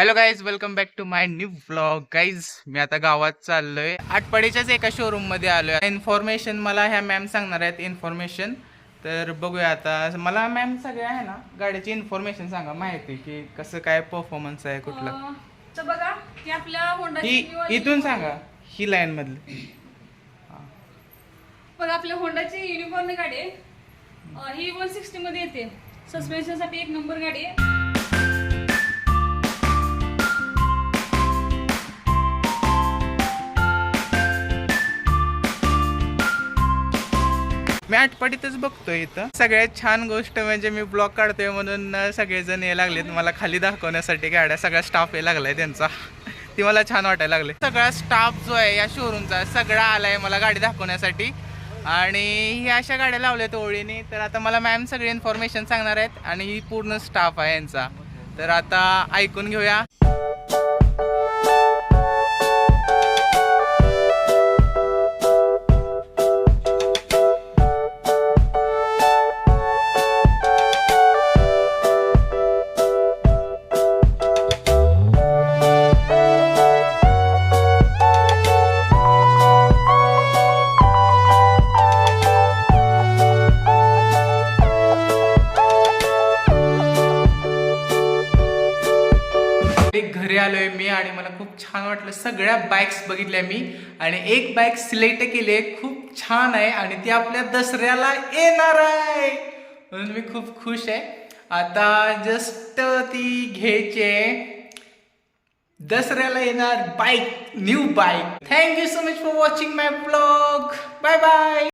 Hello guys, welcome back to my new vlog. Guys, मी आता गावात चाललोय. आटपाडीच्याच एका शोरूम मध्ये आलोय. इन्फॉर्मेशन मला ह्या मॅम सांगणार आहेत इन्फॉर्मेशन. तर बघूया आता. मला मॅम सगळे आहे ना गाडीची इन्फॉर्मेशन सांगा, माहिती की कसं काय परफॉर्मन्स आहे कुठला. तर बघा की आपल्या होंडाची ही इथून सांगा, ही लाईन मधली. बघा आपल्या होंडाची युनिकॉर्न गाडी आहे. ही 160 मध्ये येते. सस्पेन्शन साठी एक नंबर गाडी आहे. मी आटपाडीतच बघतोय. इथं सगळ्यात छान गोष्ट म्हणजे मी ब्लॉग काढतोय म्हणून सगळेजण ये लागलेत मला खाली दाखवण्यासाठी. गाड्या सगळा स्टाफ ये लागलाय त्यांचा. ती मला छान वाटायला लागले. सगळा स्टाफ जो आहे या शोरूमचा सगळा आलाय मला गाडी दाखवण्यासाठी. आणि ही अशा गाड्या लावल्यात ओळीने. तर आता मला मॅम सगळी इन्फॉर्मेशन सांगणार आहेत आणि ही पूर्ण स्टाफ आहे यांचा. तर आता ऐकून घेऊया. घरी आलोय मी आणि मला खूप छान वाटलं. सगळ्या बाईक्स बघितल्या मी आणि एक बाईक सिलेक्ट केली आहे, खूप छान आहे आणि ती आपल्या दसऱ्याला येणार आहे म्हणून मी खूप खुश आहे. आता जस्ट ती घ्यायची आहे. दसऱ्याला येणार bike, new bike. Thank you so much for watching my blog. Bye bye.